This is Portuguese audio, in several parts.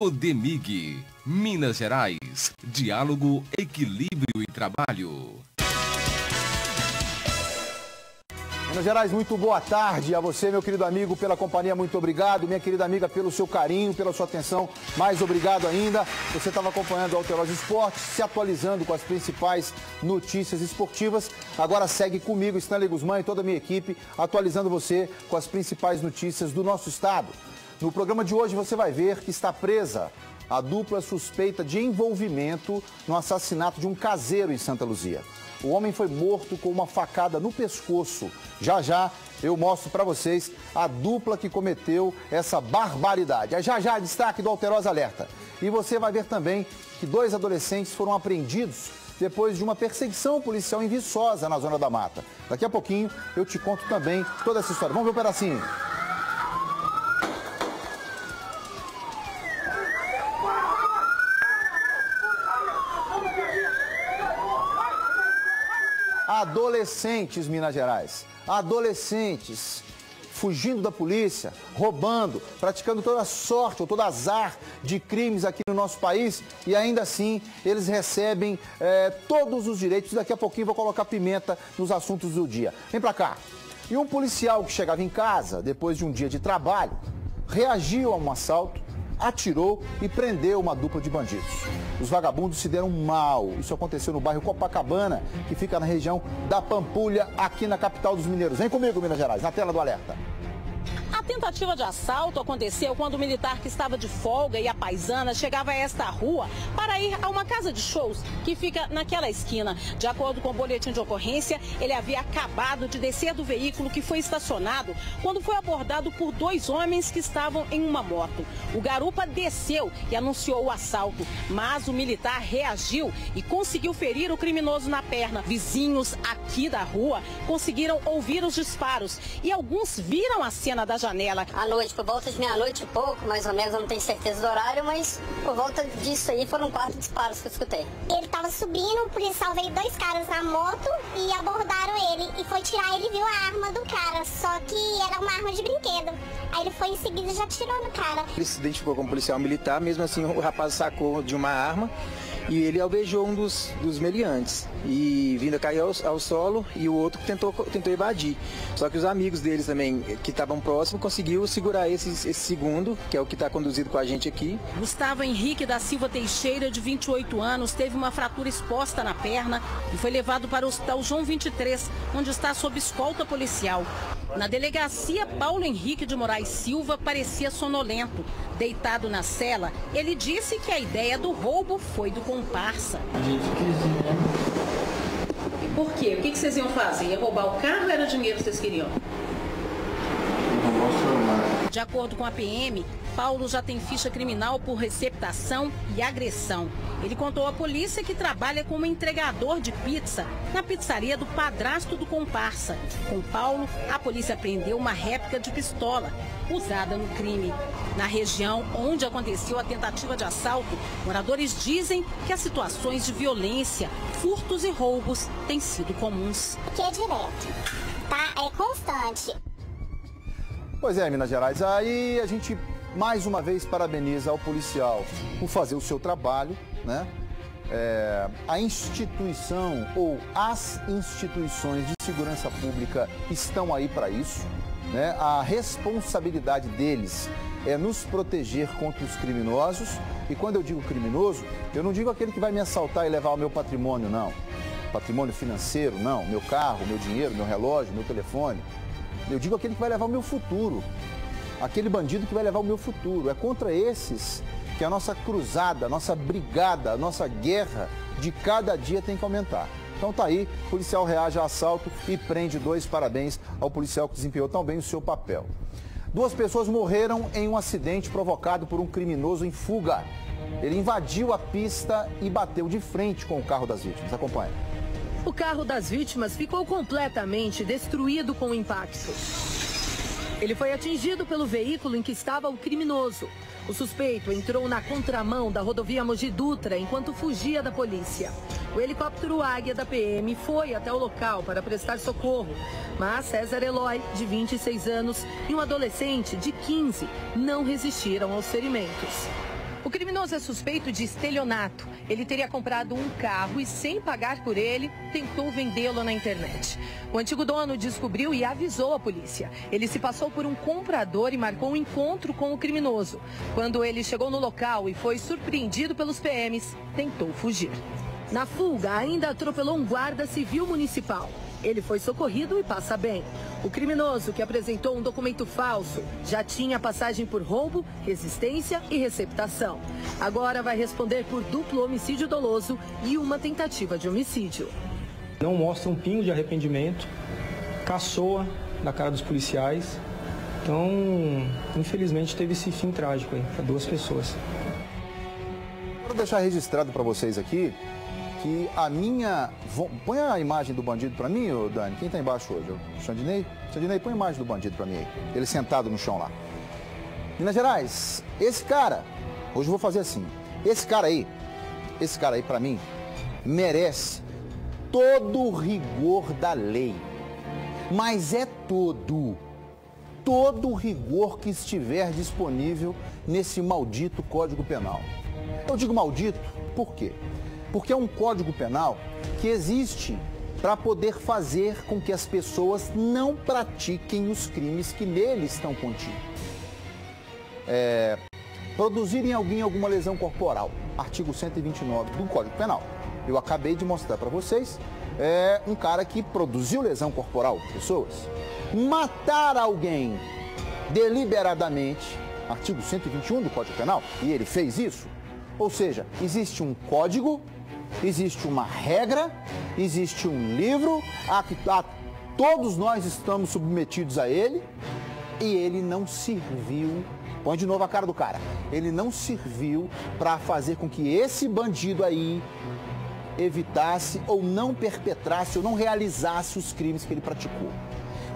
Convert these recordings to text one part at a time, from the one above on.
O DEMIG, Minas Gerais, diálogo, equilíbrio e trabalho. Minas Gerais, muito boa tarde a você, meu querido amigo, pela companhia, muito obrigado. Minha querida amiga, pelo seu carinho, pela sua atenção, mais obrigado ainda. Você estava acompanhando o Alterosa Esportes, se atualizando com as principais notícias esportivas. Agora segue comigo, Stanley Guzmán e toda a minha equipe, atualizando você com as principais notícias do nosso estado. No programa de hoje você vai ver que está presa a dupla suspeita de envolvimento no assassinato de um caseiro em Santa Luzia. O homem foi morto com uma facada no pescoço. Já já eu mostro para vocês a dupla que cometeu essa barbaridade. Já já destaque do Alterosa Alerta. E você vai ver também que 2 adolescentes foram apreendidos depois de uma perseguição policial em Viçosa, na Zona da Mata. Daqui a pouquinho eu te conto também toda essa história. Vamos ver um pedacinho. Adolescentes, Minas Gerais, adolescentes fugindo da polícia, roubando, praticando toda sorte ou todo azar de crimes aqui no nosso país e ainda assim eles recebem todos os direitos. Daqui a pouquinho vou colocar pimenta nos assuntos do dia. Vem pra cá. E um policial que chegava em casa depois de um dia de trabalho reagiu a um assalto, atirou e prendeu uma dupla de bandidos. Os vagabundos se deram mal. Isso aconteceu no bairro Copacabana, que fica na região da Pampulha, aqui na capital dos mineiros. Vem comigo, Minas Gerais, na tela do alerta. A tentativa de assalto aconteceu quando o militar que estava de folga e a paisana chegava a esta rua para ir a uma casa de shows que fica naquela esquina. De acordo com o boletim de ocorrência, ele havia acabado de descer do veículo que foi estacionado quando foi abordado por 2 homens que estavam em uma moto. O garupa desceu e anunciou o assalto, mas o militar reagiu e conseguiu ferir o criminoso na perna. Vizinhos aqui da rua conseguiram ouvir os disparos e alguns viram a cena da janela. À noite, por volta de meia-noite e pouco, mais ou menos, eu não tenho certeza do horário, mas por volta disso aí foram 4 disparos que eu escutei. Ele estava subindo, o policial veio 2 caras na moto e abordaram ele. E foi tirar, ele viu a arma do cara, só que era uma arma de brinquedo. Aí ele foi em seguida e já atirou no cara. Ele se identificou como policial militar, mesmo assim o rapaz sacou de uma arma e ele alvejou um dos meliantes. E vindo a cair ao solo e o outro tentou evadir. Só que os amigos deles também, que estavam próximos, conseguiu segurar esse segundo, que é o que está conduzido com a gente aqui. Gustavo Henrique da Silva Teixeira, de 28 anos, teve uma fratura exposta na perna e foi levado para o Hospital João 23, onde está sob escolta policial. Na delegacia, Paulo Henrique de Moraes Silva parecia sonolento. Deitado na cela, ele disse que a ideia do roubo foi do comparsa. A gente quis ir, né? E por quê? O que vocês iam fazer? Ia roubar o carro ou era dinheiro que vocês queriam? De acordo com a PM, Paulo já tem ficha criminal por receptação e agressão. Ele contou à polícia que trabalha como entregador de pizza na pizzaria do padrasto do comparsa. Com Paulo, a polícia apreendeu uma réplica de pistola usada no crime. Na região onde aconteceu a tentativa de assalto, moradores dizem que as situações de violência, furtos e roubos têm sido comuns. Que é direto, tá? É constante. Pois é, Minas Gerais, aí a gente mais uma vez parabeniza ao policial por fazer o seu trabalho, né? A instituição ou as instituições de segurança pública estão aí para isso, né? A responsabilidade deles é nos proteger contra os criminosos. E quando eu digo criminoso, eu não digo aquele que vai me assaltar e levar o meu patrimônio, não. Patrimônio financeiro, não. Meu carro, meu dinheiro, meu relógio, meu telefone. Eu digo aquele que vai levar o meu futuro. Aquele bandido que vai levar o meu futuro. É contra esses que a nossa cruzada, a nossa brigada, a nossa guerra de cada dia tem que aumentar. Então tá aí, o policial reage a assalto e prende 2. Parabéns ao policial que desempenhou tão bem o seu papel. 2 pessoas morreram em um acidente provocado por um criminoso em fuga. Ele invadiu a pista e bateu de frente com o carro das vítimas. Acompanhe. O carro das vítimas ficou completamente destruído com o impacto. Ele foi atingido pelo veículo em que estava o criminoso. O suspeito entrou na contramão da rodovia Mogi Dutra enquanto fugia da polícia. O helicóptero Águia da PM foi até o local para prestar socorro, mas César Eloy, de 26 anos, e um adolescente de 15 não resistiram aos ferimentos. O criminoso é suspeito de estelionato. Ele teria comprado um carro e, sem pagar por ele, tentou vendê-lo na internet. O antigo dono descobriu e avisou a polícia. Ele se passou por um comprador e marcou um encontro com o criminoso. Quando ele chegou no local e foi surpreendido pelos PMs, tentou fugir. Na fuga, ainda atropelou um guarda civil municipal. Ele foi socorrido e passa bem. O criminoso, que apresentou um documento falso, já tinha passagem por roubo, resistência e receptação. Agora vai responder por duplo homicídio doloso e uma tentativa de homicídio. Não mostra um pingo de arrependimento, caçoa na cara dos policiais. Então, infelizmente, teve esse fim trágico aí para 2 pessoas. Quero deixar registrado para vocês aqui que a minha... Põe a imagem do bandido para mim, ô Dani. Quem tá embaixo hoje? O Xandinei? Xandinei, põe a imagem do bandido para mim aí. Ele sentado no chão lá. Minas Gerais, esse cara... Hoje eu vou fazer assim. Esse cara aí para mim, merece todo o rigor da lei. Mas é todo o rigor que estiver disponível nesse maldito Código Penal. Eu digo maldito, por quê? Porque é um Código Penal que existe para poder fazer com que as pessoas não pratiquem os crimes que nele estão contidos. Produzir em alguém alguma lesão corporal, artigo 129 do Código Penal. Eu acabei de mostrar para vocês, um cara que produziu lesão corporal de pessoas. Matar alguém deliberadamente, artigo 121 do Código Penal, e ele fez isso. Ou seja, existe um código, existe uma regra, existe um livro, todos nós estamos submetidos a ele, e ele não serviu, põe de novo a cara do cara, ele não serviu para fazer com que esse bandido aí evitasse ou não perpetrasse ou não realizasse os crimes que ele praticou.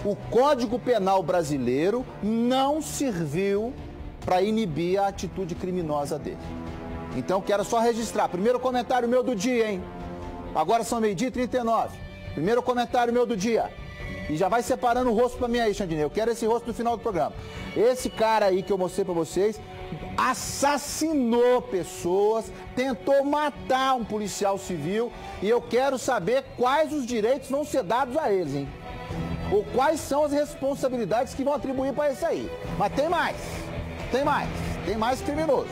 O Código Penal brasileiro não serviu para inibir a atitude criminosa dele. Então, quero só registrar. Primeiro comentário meu do dia, hein? Agora são 12h39. Primeiro comentário meu do dia. E já vai separando o rosto pra mim aí, Xandinei. Eu quero esse rosto no final do programa. Esse cara aí que eu mostrei pra vocês assassinou pessoas, tentou matar um policial civil. E eu quero saber quais os direitos vão ser dados a eles, hein? Ou quais são as responsabilidades que vão atribuir pra esse aí. Mas tem mais. Tem mais criminoso.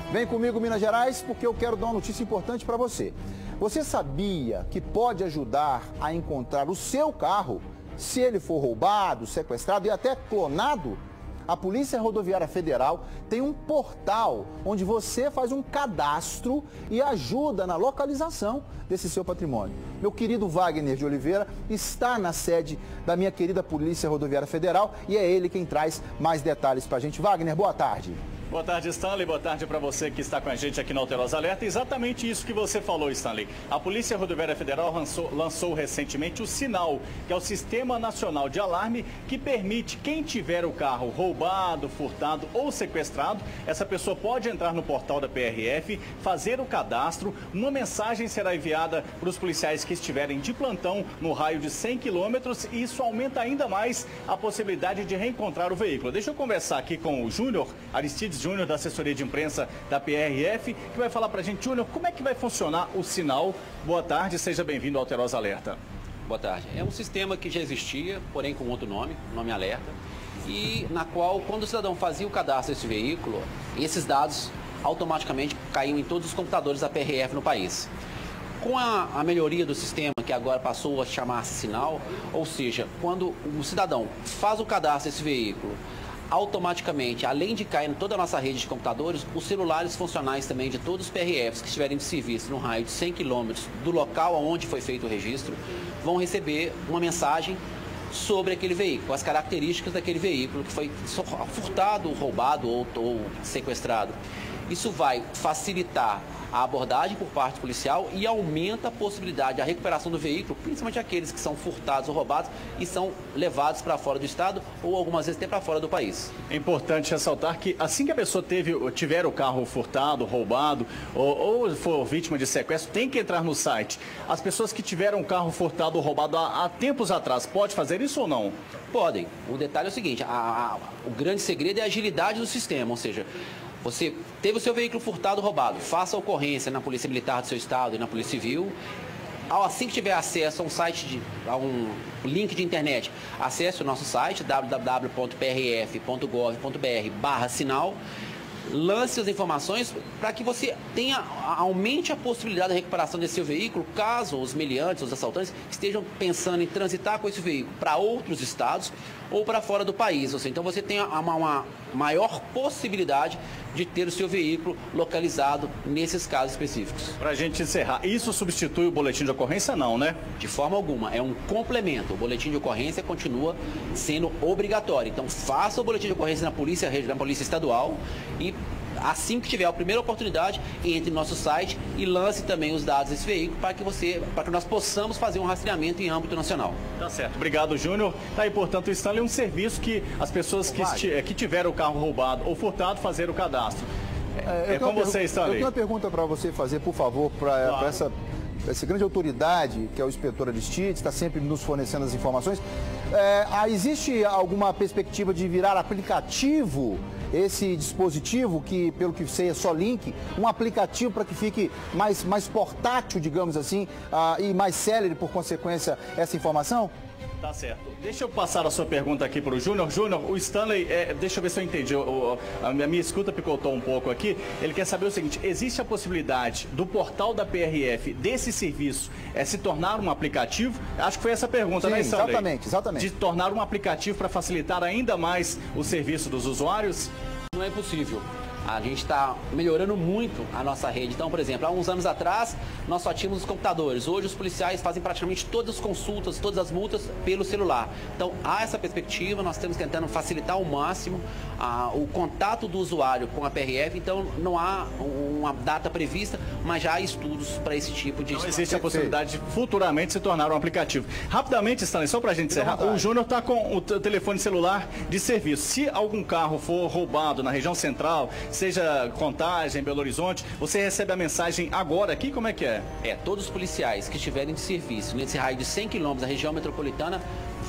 Vem comigo, Minas Gerais, porque eu quero dar uma notícia importante para você. Você sabia que pode ajudar a encontrar o seu carro se ele for roubado, sequestrado e até clonado? A Polícia Rodoviária Federal tem um portal onde você faz um cadastro e ajuda na localização desse seu patrimônio. Meu querido Wagner de Oliveira está na sede da minha querida Polícia Rodoviária Federal e é ele quem traz mais detalhes para a gente. Wagner, boa tarde. Boa tarde, Stanley. Boa tarde para você que está com a gente aqui no Alterosa Alerta. Exatamente isso que você falou, Stanley. A Polícia Rodoviária Federal lançou recentemente o Sinal, que é o Sistema Nacional de Alarme, que permite quem tiver o carro roubado, furtado ou sequestrado, essa pessoa pode entrar no portal da PRF, fazer o cadastro, uma mensagem será enviada para os policiais que estiverem de plantão no raio de 100 quilômetros e isso aumenta ainda mais a possibilidade de reencontrar o veículo. Deixa eu conversar aqui com o Júnior Aristides Júnior, da assessoria de imprensa da PRF, que vai falar pra gente. Júnior, como é que vai funcionar o Sinal? Boa tarde, seja bem-vindo ao Alterosa Alerta. Boa tarde. É um sistema que já existia, porém com outro nome Alerta, e na qual, quando o cidadão fazia o cadastro desse veículo, esses dados automaticamente caíam em todos os computadores da PRF no país. Com a melhoria do sistema, que agora passou a chamar-se Sinal, ou seja, quando o cidadão faz o cadastro desse veículo, automaticamente, além de cair em toda a nossa rede de computadores, os celulares funcionais também de todos os PRFs que estiverem de serviço no raio de 100 km do local onde foi feito o registro, vão receber uma mensagem sobre aquele veículo, as características daquele veículo que foi furtado, roubado ou sequestrado. Isso vai facilitar a abordagem por parte policial e aumenta a possibilidade da recuperação do veículo, principalmente aqueles que são furtados ou roubados e são levados para fora do estado ou algumas vezes até para fora do país. É importante ressaltar que assim que a pessoa tiver o carro furtado, roubado ou for vítima de sequestro, tem que entrar no site. As pessoas que tiveram o carro furtado ou roubado há tempos atrás, pode fazer isso ou não? Podem. O detalhe é o seguinte, o grande segredo é a agilidade do sistema, ou seja, Você teve o seu veículo furtado, roubado, faça a ocorrência na Polícia Militar do seu estado e na Polícia Civil. Assim que tiver acesso a um site, a um link de internet, acesse o nosso site www.prf.gov.br/sinal. Lance as informações para que você aumente a possibilidade da recuperação desse seu veículo, caso os meliantes, os assaltantes, estejam pensando em transitar com esse veículo para outros estados ou para fora do país. Ou seja, então você tem uma maior possibilidade de ter o seu veículo localizado nesses casos específicos. Para a gente encerrar, isso substitui o boletim de ocorrência? Não, né? De forma alguma, é um complemento. O boletim de ocorrência continua sendo obrigatório. Então faça o boletim de ocorrência na polícia estadual e assim que tiver a primeira oportunidade, entre no nosso site e lance também os dados desse veículo para que nós possamos fazer um rastreamento em âmbito nacional. Tá certo. Obrigado, Júnior. Tá aí, portanto, o Stanley, um serviço que as pessoas que tiveram o carro roubado ou furtado fazer o cadastro. É com você, Stanley. Eu tenho uma pergunta para você fazer, por favor, para essa grande autoridade, que é o inspetor Aristides, está sempre nos fornecendo as informações. Existe alguma perspectiva de virar aplicativo esse dispositivo, que pelo que sei é só link, um aplicativo para que fique mais portátil, digamos assim, e mais célere, por consequência, essa informação? Tá certo. Deixa eu passar a sua pergunta aqui para o Júnior. Júnior, o Stanley, deixa eu ver se eu entendi. A minha escuta picotou um pouco aqui. Ele quer saber o seguinte: existe a possibilidade do portal da PRF, desse serviço, se tornar um aplicativo? Acho que foi essa pergunta, né, Stanley? Exatamente. De tornar um aplicativo para facilitar ainda mais o serviço dos usuários? Não é possível. A gente está melhorando muito a nossa rede. Então, por exemplo, há uns anos atrás, nós só tínhamos os computadores. Hoje, os policiais fazem praticamente todas as consultas, todas as multas pelo celular. Então, há essa perspectiva, nós estamos tentando facilitar ao máximo o contato do usuário com a PRF. Então, não há uma data prevista, mas já há estudos para esse tipo de... Então, existe a possibilidade de futuramente se tornar um aplicativo. Rapidamente, Stanley, só para a gente encerrar, o Júnior está com o telefone celular de serviço. Se algum carro for roubado na região central, seja Contagem, Belo Horizonte, você recebe a mensagem agora aqui? Como é que é? Todos os policiais que estiverem de serviço nesse raio de 100 km da região metropolitana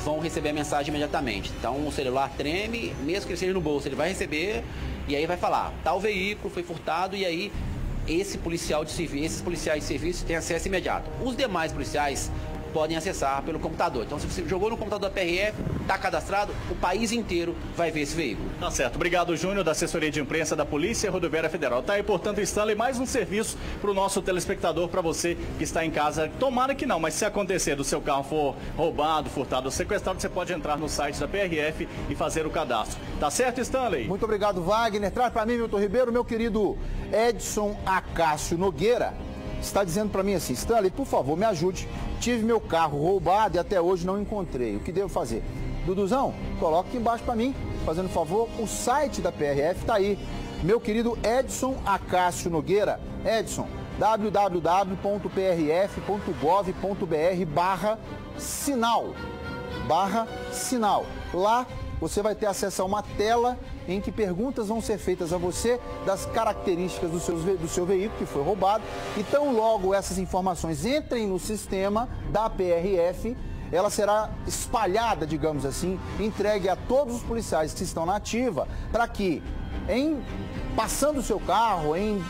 vão receber a mensagem imediatamente. Então o celular treme, mesmo que ele esteja no bolso, ele vai receber e aí vai falar, tal veículo foi furtado, e aí esses policiais de serviço têm acesso imediato. Os demais policiais podem acessar pelo computador. Então, se você jogou no computador da PRF, está cadastrado, o país inteiro vai ver esse veículo. Tá certo. Obrigado, Júnior, da assessoria de imprensa da Polícia Rodoviária Federal. Tá aí, portanto, Stanley, mais um serviço para o nosso telespectador, para você que está em casa. Tomara que não, mas se acontecer do seu carro for roubado, furtado ou sequestrado, você pode entrar no site da PRF e fazer o cadastro. Tá certo, Stanley? Muito obrigado, Wagner. Traz para mim, Milton Ribeiro, meu querido Edson Acácio Nogueira. Está dizendo para mim assim: Stanley, por favor, me ajude. Tive meu carro roubado e até hoje não encontrei. O que devo fazer? Duduzão, coloca aqui embaixo para mim, fazendo favor. O site da PRF está aí. Meu querido Edson Acácio Nogueira. Edson, www.prf.gov.br/sinal. Lá você vai ter acesso a uma tela em que perguntas vão ser feitas a você das características do seu veículo que foi roubado. Então, logo essas informações entrem no sistema da PRF, ela será espalhada, digamos assim, entregue a todos os policiais que estão na ativa, para que, passando o seu carro, em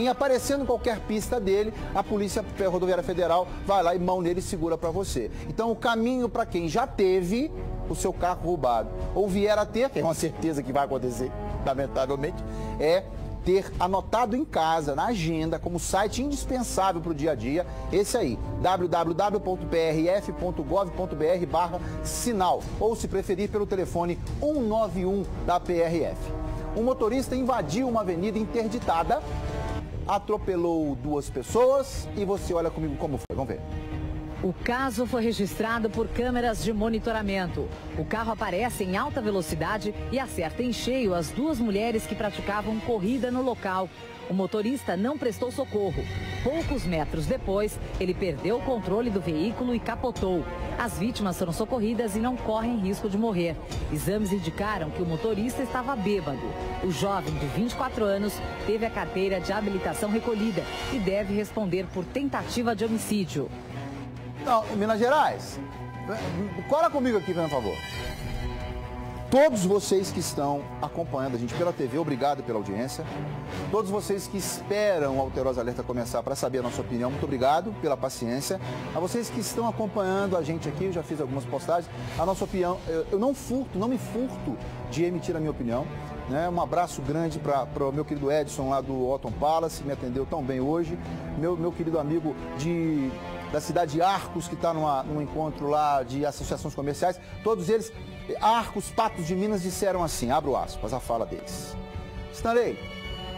aparecendo qualquer pista dele, a Polícia Rodoviária Federal vai lá e mão nele e segura para você. Então, o caminho para quem já teve o seu carro roubado ou vier a ter, que é uma certeza que vai acontecer, lamentavelmente, é ter anotado em casa, na agenda, como site indispensável para o dia a dia, esse aí, www.prf.gov.br/sinal, ou se preferir pelo telefone 191 da PRF. Um motorista invadiu uma avenida interditada, atropelou 2 pessoas e você olha comigo como foi, vamos ver. O caso foi registrado por câmeras de monitoramento. O carro aparece em alta velocidade e acerta em cheio as 2 mulheres que praticavam corrida no local. O motorista não prestou socorro. Poucos metros depois, ele perdeu o controle do veículo e capotou. As vítimas foram socorridas e não correm risco de morrer. Exames indicaram que o motorista estava bêbado. O jovem de 24 anos teve a carteira de habilitação recolhida e deve responder por tentativa de homicídio. Não, Minas Gerais, cola comigo aqui, por favor. Todos vocês que estão acompanhando a gente pela TV, obrigado pela audiência. Todos vocês que esperam o Alterosa Alerta começar para saber a nossa opinião, muito obrigado pela paciência. A vocês que estão acompanhando a gente aqui, eu já fiz algumas postagens, a nossa opinião, eu não me furto de emitir a minha opinião. Né? Um abraço grande para o meu querido Edson lá do Otton Palace, que me atendeu tão bem hoje. Meu querido amigo da cidade de Arcos, que está num encontro lá de associações comerciais. Todos eles, Arcos, Patos de Minas, disseram assim, abro aspas, a fala deles. Stanley,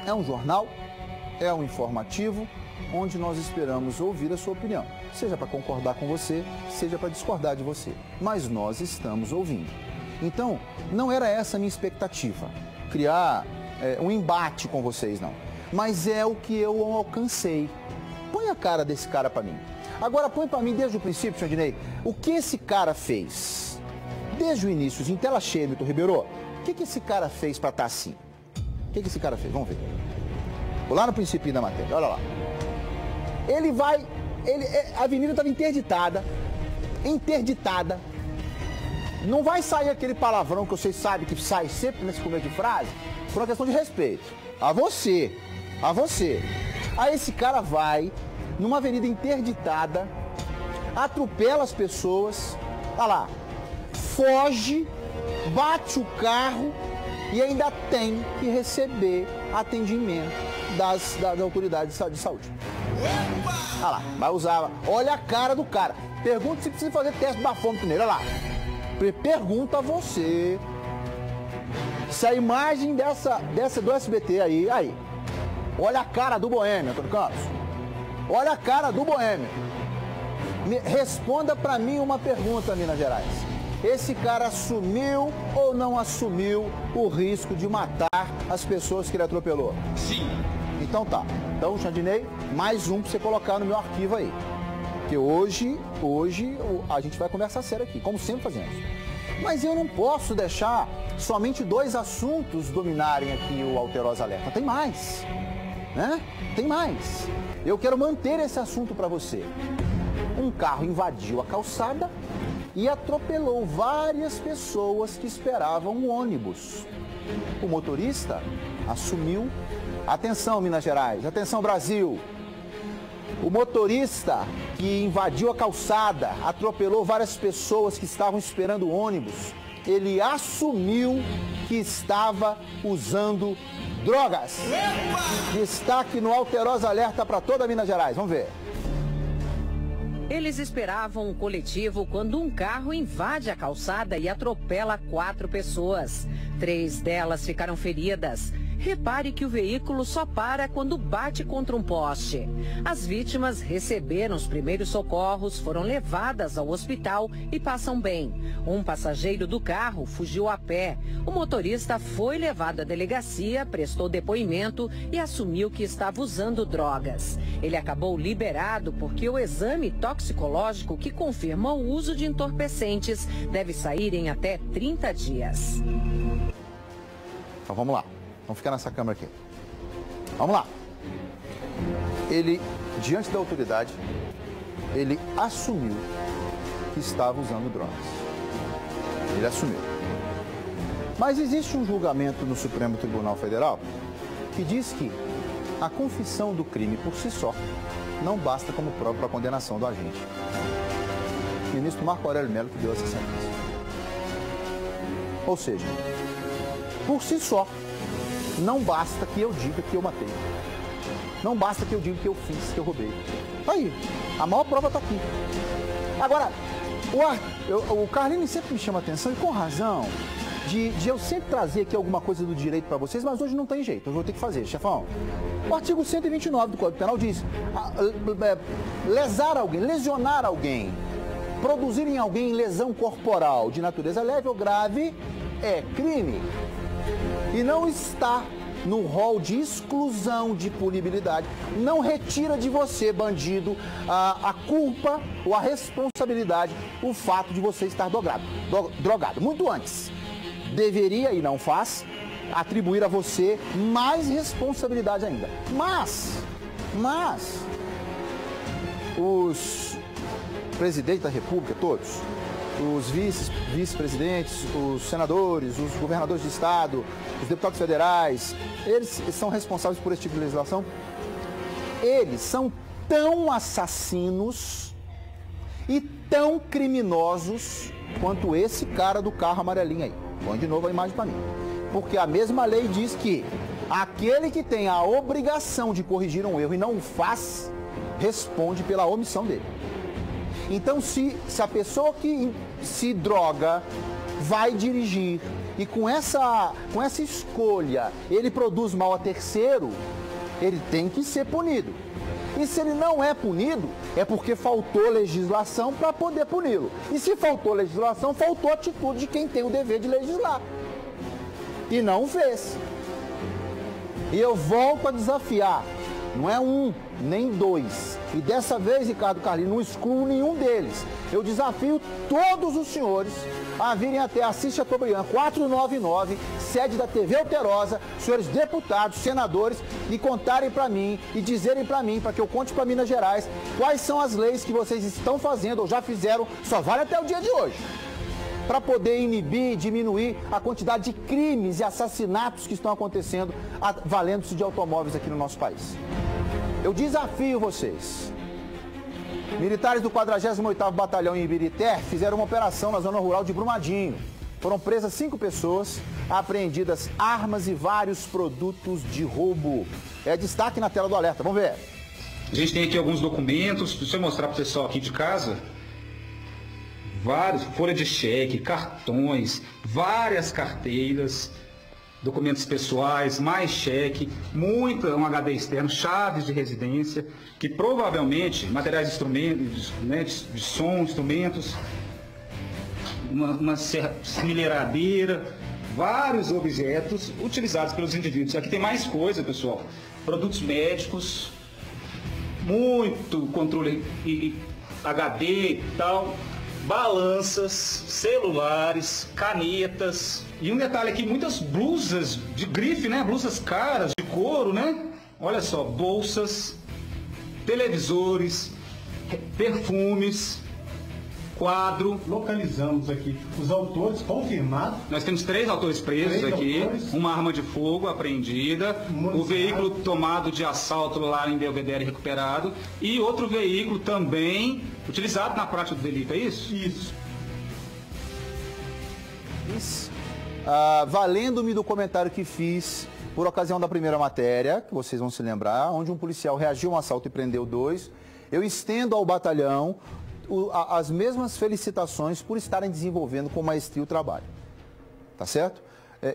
é um jornal, é um informativo, onde nós esperamos ouvir a sua opinião. Seja para concordar com você, seja para discordar de você. Mas nós estamos ouvindo. Então, não era essa a minha expectativa, criar um embate com vocês, não. Mas é o que eu alcancei. Põe a cara desse cara para mim. Agora põe para mim desde o princípio, senhor Dinei, o que esse cara fez? Desde o início, em tela cheia, Milton Ribeiro, o que esse cara fez para estar assim? O que esse cara fez? Vamos ver. Vou lá no princípio da matéria, olha lá. A avenida estava interditada. Não vai sair aquele palavrão que vocês sabem que sai sempre nesse começo de frase, por uma questão de respeito. A você. Aí esse cara vai numa avenida interditada, atropela as pessoas, olha lá, foge, bate o carro e ainda tem que receber atendimento das autoridades de saúde. Olha lá, vai usar, olha a cara do cara. Pergunta se precisa fazer teste de bafômetro nele, olha lá. Pergunta a você se a imagem do SBT aí, olha a cara do Boêmio, Antônio Campos. Olha a cara do Boêmio. Responda pra mim uma pergunta, Minas Gerais. Esse cara assumiu ou não assumiu o risco de matar as pessoas que ele atropelou? Sim. Então tá. Então, Xandinei, mais um pra você colocar no meu arquivo aí. Porque hoje a gente vai conversar sério aqui, como sempre fazemos. Mas eu não posso deixar somente 2 assuntos dominarem aqui o Alterosa Alerta. Tem mais, né? Tem mais. Eu quero manter esse assunto para você. Um carro invadiu a calçada e atropelou várias pessoas que esperavam um ônibus. O motorista assumiu. Atenção, Minas Gerais. Atenção, Brasil. O motorista que invadiu a calçada, atropelou várias pessoas que estavam esperando o ônibus, ele assumiu que estava usando drogas. Destaque no Alterosa Alerta para toda Minas Gerais. Vamos ver. Eles esperavam um coletivo quando um carro invade a calçada e atropela 4 pessoas. 3 delas ficaram feridas. Repare que o veículo só para quando bate contra um poste. As vítimas receberam os primeiros socorros, foram levadas ao hospital e passam bem. Um passageiro do carro fugiu a pé. O motorista foi levado à delegacia, prestou depoimento e assumiu que estava usando drogas. Ele acabou liberado porque o exame toxicológico que confirma o uso de entorpecentes deve sair em até 30 dias. Então vamos lá. Vamos ficar nessa câmera aqui. Vamos lá. Ele, diante da autoridade, ele assumiu que estava usando drogas. Ele assumiu. Mas existe um julgamento no Supremo Tribunal Federal que diz que a confissão do crime por si só não basta como prova para a condenação do agente. O ministro Marco Aurélio Mello que deu essa sentença. Ou seja, por si só, não basta que eu diga que eu matei. Não basta que eu diga que eu fiz, que eu roubei. Aí, a maior prova está aqui. Agora, o Carlinhos sempre me chama a atenção, e com razão, de eu sempre trazer aqui alguma coisa do direito para vocês, mas hoje não tem jeito, hoje eu vou ter que fazer, chefão. O artigo 129 do Código Penal diz, lesar alguém, lesionar alguém, produzir em alguém lesão corporal de natureza leve ou grave é crime. E não está no rol de exclusão de punibilidade. Não retira de você, bandido, a culpa ou a responsabilidade, o fato de você estar drogado. Muito antes, deveria e não faz, atribuir a você mais responsabilidade ainda. Mas, os presidentes da República, todos, os vice-presidentes, os senadores, os governadores de estado, os deputados federais, eles são responsáveis por esse tipo de legislação. Eles são tão assassinos e tão criminosos quanto esse cara do carro amarelinho aí. Põe de novo a imagem para mim. Porque a mesma lei diz que aquele que tem a obrigação de corrigir um erro e não o faz, responde pela omissão dele. Então, se a pessoa que se droga vai dirigir e com essa escolha ele produz mal a terceiro, ele tem que ser punido. E se ele não é punido, é porque faltou legislação para poder puni-lo. E se faltou legislação, faltou atitude de quem tem o dever de legislar. E não o fez. E eu volto a desafiar. Não é um, nem dois. E dessa vez, Ricardo Carlinhos, não excluo nenhum deles. Eu desafio todos os senhores a virem até Assis Chateaubriand 499, sede da TV Alterosa, senhores deputados, senadores, e contarem para mim e dizerem para mim, para que eu conte para Minas Gerais, quais são as leis que vocês estão fazendo ou já fizeram, só vale até o dia de hoje, para poder inibir, diminuir a quantidade de crimes e assassinatos que estão acontecendo valendo-se de automóveis aqui no nosso país. Eu desafio vocês. Militares do 48º Batalhão em Ibirité fizeram uma operação na zona rural de Brumadinho. Foram presas 5 pessoas, apreendidas armas e vários produtos de roubo. É destaque na tela do alerta, vamos ver. A gente tem aqui alguns documentos, deixa eu mostrar para o pessoal aqui de casa. Vários, folha de cheque, cartões, várias carteiras, documentos pessoais, mais cheque, um HD externo, chaves de residência, que provavelmente, materiais de instrumentos, né, de som, instrumentos, uma milheiradeira, vários objetos utilizados pelos indivíduos. Aqui tem mais coisa, pessoal, produtos médicos, muito controle HD e tal, balanças, celulares, canetas. E um detalhe aqui, muitas blusas de grife, né? Blusas caras, de couro, né? Olha só, bolsas, televisores, perfumes, quadro. Localizamos aqui os autores confirmados. Nós temos 3 autores presos aqui, uma arma de fogo apreendida, o veículo tomado de assalto lá em Belvedere recuperado e outro veículo também utilizado na prática do delito, é isso? Isso. Valendo-me do comentário que fiz por ocasião da primeira matéria, que vocês vão se lembrar, onde um policial reagiu a um assalto e prendeu 2, eu estendo ao batalhão as mesmas felicitações por estarem desenvolvendo com maestria o trabalho. Tá certo?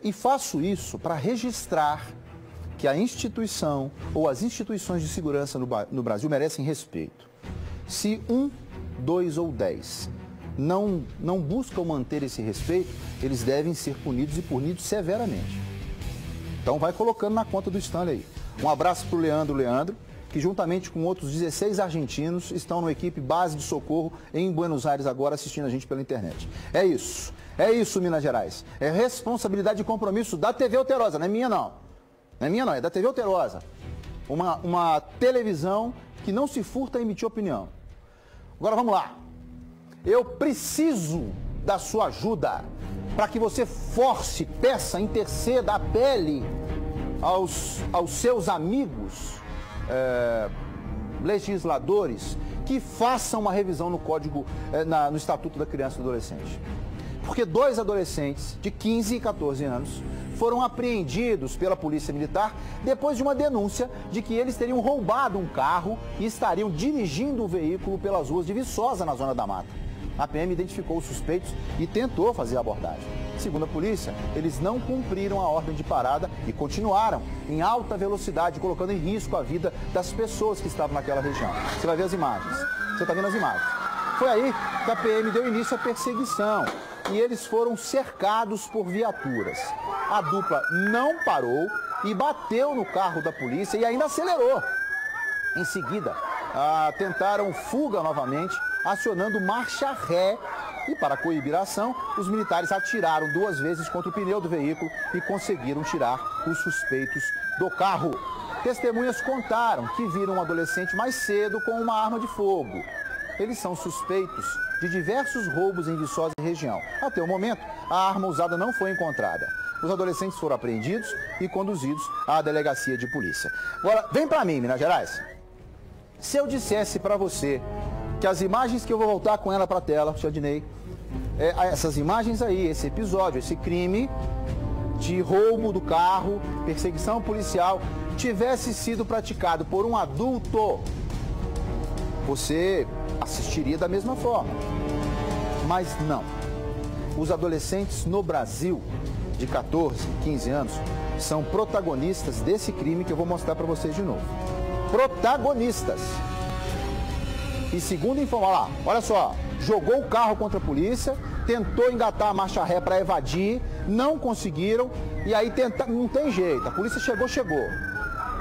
E faço isso para registrar que a instituição ou as instituições de segurança no Brasil merecem respeito. Se 1, 2 ou 10 não buscam manter esse respeito, eles devem ser punidos e punidos severamente. Então vai colocando na conta do Stanley aí. Um abraço para o Leandro, que juntamente com outros 16 argentinos estão na equipe base de socorro em Buenos Aires agora assistindo a gente pela internet. É isso, Minas Gerais. É responsabilidade e compromisso da TV Alterosa, não é minha não. Não é minha não, é da TV Alterosa. Uma televisão que não se furta a emitir opinião. Agora vamos lá. Eu preciso da sua ajuda para que você force, peça, interceda, apele aos seus amigos legisladores que façam uma revisão no Código, no Estatuto da Criança e do Adolescente. Porque 2 adolescentes de 15 e 14 anos foram apreendidos pela Polícia Militar depois de uma denúncia de que eles teriam roubado um carro e estariam dirigindo o veículo pelas ruas de Viçosa, na Zona da Mata. A PM identificou os suspeitos e tentou fazer a abordagem. Segundo a polícia, eles não cumpriram a ordem de parada e continuaram em alta velocidade, colocando em risco a vida das pessoas que estavam naquela região. Você vai ver as imagens. Você está vendo as imagens. Foi aí que a PM deu início à perseguição e eles foram cercados por viaturas. A dupla não parou e bateu no carro da polícia e ainda acelerou. Em seguida, tentaram fuga novamente, acionando marcha ré. E para coibir a ação, os militares atiraram 2 vezes contra o pneu do veículo e conseguiram tirar os suspeitos do carro. Testemunhas contaram que viram um adolescente mais cedo com uma arma de fogo. eles são suspeitos de diversos roubos em Viçosa e região. Até o momento, a arma usada não foi encontrada. Os adolescentes foram apreendidos e conduzidos à delegacia de polícia. Agora, vem pra mim, Minas Gerais. Se eu dissesse pra você que as imagens que eu vou voltar com ela pra tela, Chadinei, essas imagens aí, esse episódio, esse crime de roubo do carro, perseguição policial, tivesse sido praticado por um adulto, você assistiria da mesma forma. Mas não. Os adolescentes no Brasil, de 14, 15 anos, são protagonistas desse crime que eu vou mostrar para vocês de novo. Protagonistas. E segundo informação, olha só, jogou o carro contra a polícia, tentou engatar a marcha ré para evadir, não conseguiram, e aí não tem jeito, a polícia chegou.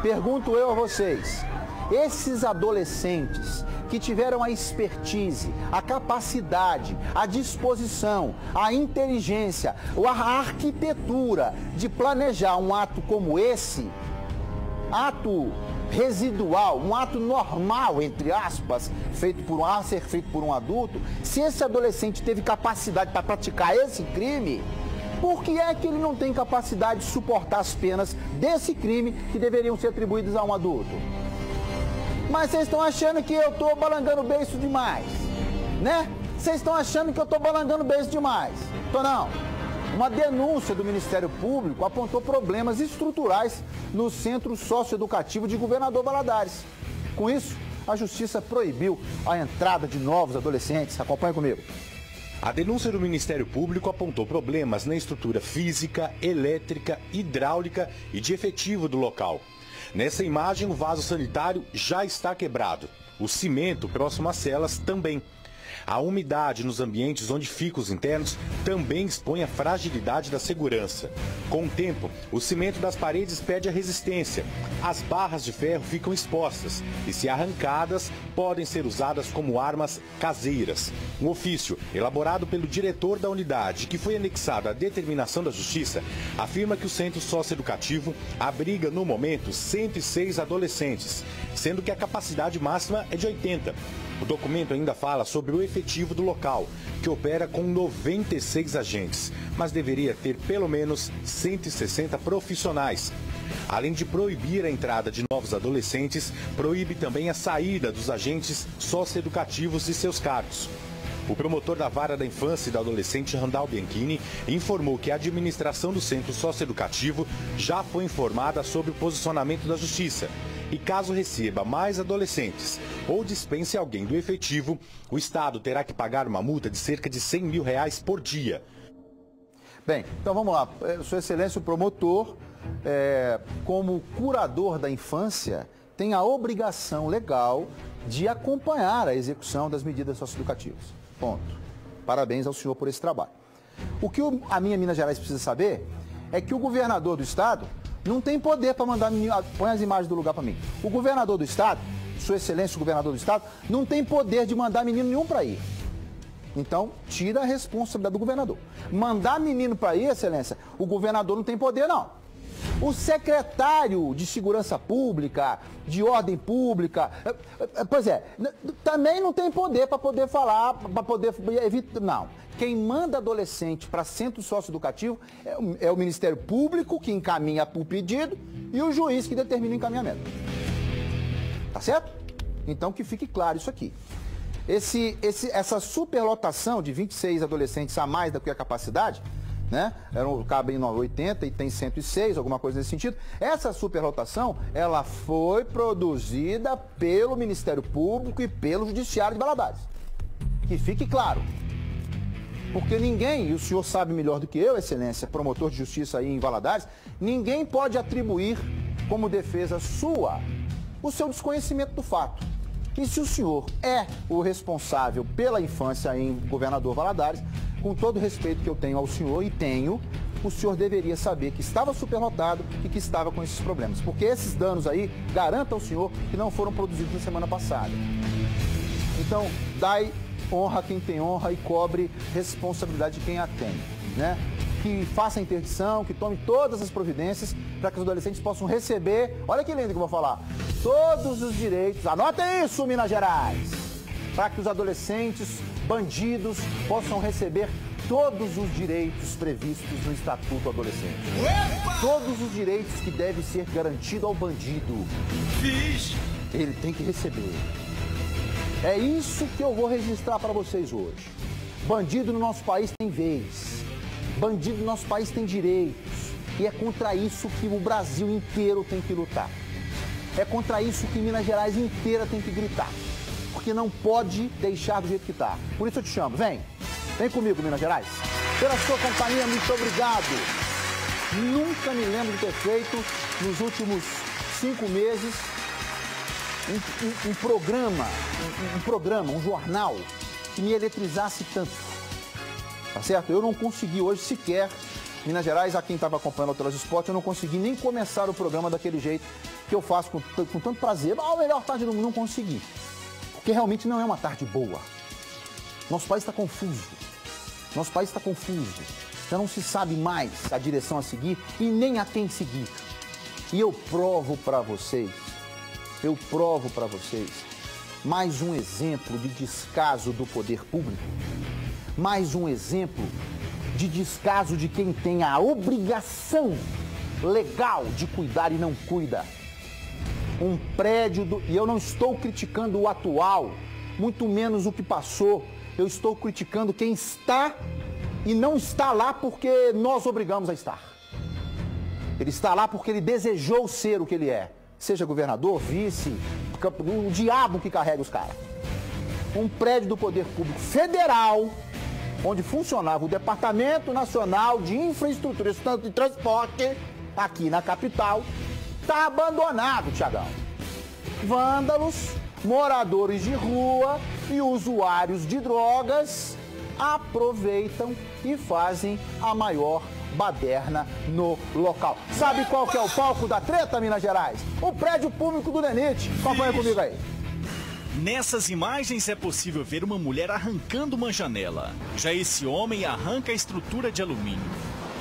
Pergunto eu a vocês, esses adolescentes que tiveram a expertise, a capacidade, a disposição, a inteligência, a arquitetura de planejar um ato como esse, ato residual, um ato normal, entre aspas, ser feito por um adulto, se esse adolescente teve capacidade para praticar esse crime, por que é que ele não tem capacidade de suportar as penas desse crime que deveriam ser atribuídas a um adulto? Mas vocês estão achando que eu estou balangando o beiço demais, né? Vocês estão achando que eu estou balangando o beiço demais. Tô não. Uma denúncia do Ministério Público apontou problemas estruturais no Centro Socioeducativo de Governador Valadares. Com isso, a Justiça proibiu a entrada de novos adolescentes. Acompanhe comigo. A denúncia do Ministério Público apontou problemas na estrutura física, elétrica, hidráulica e de efetivo do local. Nessa imagem, o vaso sanitário já está quebrado. O cimento próximo às celas também. A umidade nos ambientes onde ficam os internos também expõe a fragilidade da segurança. Com o tempo, o cimento das paredes perde a resistência. As barras de ferro ficam expostas e, se arrancadas, podem ser usadas como armas caseiras. Um ofício elaborado pelo diretor da unidade, que foi anexado à determinação da Justiça, afirma que o centro socioeducativo abriga, no momento, 106 adolescentes, sendo que a capacidade máxima é de 80. O documento ainda fala sobre o efetivo do local, que opera com 96 agentes, mas deveria ter pelo menos 160 profissionais. Além de proibir a entrada de novos adolescentes, proíbe também a saída dos agentes socioeducativos de seus cargos. O promotor da Vara da Infância e do Adolescente, Randall Bianchini, informou que a administração do centro socioeducativo já foi informada sobre o posicionamento da Justiça. E caso receba mais adolescentes ou dispense alguém do efetivo, o Estado terá que pagar uma multa de cerca de R$100 mil por dia. Bem, então vamos lá. Sua Excelência, o promotor, como curador da infância, tem a obrigação legal de acompanhar a execução das medidas socioeducativas. Ponto. Parabéns ao senhor por esse trabalho. O que a minha Minas Gerais precisa saber é que o governador do Estado não tem poder para mandar menino. Põe as imagens do lugar para mim. O governador do Estado, Sua Excelência, o governador do Estado, não tem poder de mandar menino nenhum para ir. Então, tira a responsabilidade do governador. Mandar menino para ir, Excelência, o governador não tem poder, não. O secretário de Segurança Pública, de Ordem Pública, também não tem poder para poder falar, para poder evitar. Não. Quem manda adolescente para centro socioeducativo é o Ministério Público, que encaminha o pedido, e o juiz que determina o encaminhamento. Tá certo? Então que fique claro isso aqui. Essa superlotação de 26 adolescentes a mais do que a capacidade, né? Cabem 80 e tem 106, alguma coisa nesse sentido. Essa superlotação, ela foi produzida pelo Ministério Público e pelo Judiciário de Valadares. Que fique claro. Porque ninguém, e o senhor sabe melhor do que eu, Excelência, promotor de justiça aí em Valadares, ninguém pode atribuir como defesa sua o seu desconhecimento do fato. E se o senhor é o responsável pela infância em Governador Valadares, com todo o respeito que eu tenho ao senhor, e tenho, o senhor deveria saber que estava superlotado e que estava com esses problemas. Porque esses danos aí, garanta ao senhor que não foram produzidos na semana passada. Então, dai honra a quem tem honra e cobre responsabilidade de quem a tem, né? Que faça a interdição, que tome todas as providências para que os adolescentes possam receber, olha que lindo que eu vou falar, todos os direitos, anotem isso, Minas Gerais, para que os adolescentes, bandidos, possam receber todos os direitos previstos no Estatuto Adolescente. Todos os direitos que devem ser garantidos ao bandido. Ele tem que receber. É isso que eu vou registrar para vocês hoje. Bandido no nosso país tem vez. Bandido no nosso país tem direitos. E é contra isso que o Brasil inteiro tem que lutar. É contra isso que Minas Gerais inteira tem que gritar. Porque não pode deixar do jeito que está. Por isso eu te chamo, vem. Vem comigo, Minas Gerais. Pela sua companhia, muito obrigado. Nunca me lembro de ter feito, nos últimos 5 meses, um jornal que me eletrizasse tanto. Tá certo? Eu não consegui hoje sequer, Minas Gerais, a quem estava acompanhando o Telesporte, eu não consegui nem começar o programa daquele jeito que eu faço com tanto prazer. A melhor tarde do mundo, não consegui. Porque realmente não é uma tarde boa. Nosso país está confuso. Nosso país está confuso. Já não se sabe mais a direção a seguir e nem a quem seguir. E eu provo para vocês, mais um exemplo de descaso do poder público, mais um exemplo de descaso de quem tem a obrigação legal de cuidar e não cuida. Um prédio, e eu não estou criticando o atual, muito menos o que passou. Eu estou criticando quem está e não está lá porque nós obrigamos a estar. Ele está lá porque ele desejou ser o que ele é. Seja governador, vice, o diabo que carrega os caras. Um prédio do Poder Público Federal, onde funcionava o Departamento Nacional de Infraestrutura e Transporte, aqui na capital, está abandonado, Tiagão. Vândalos, moradores de rua e usuários de drogas aproveitam e fazem a maior baderna no local. Sabe qual que é o palco da treta, Minas Gerais? O prédio público do DENIT. Acompanha comigo aí. Nessas imagens é possível ver uma mulher arrancando uma janela. Já esse homem arranca a estrutura de alumínio.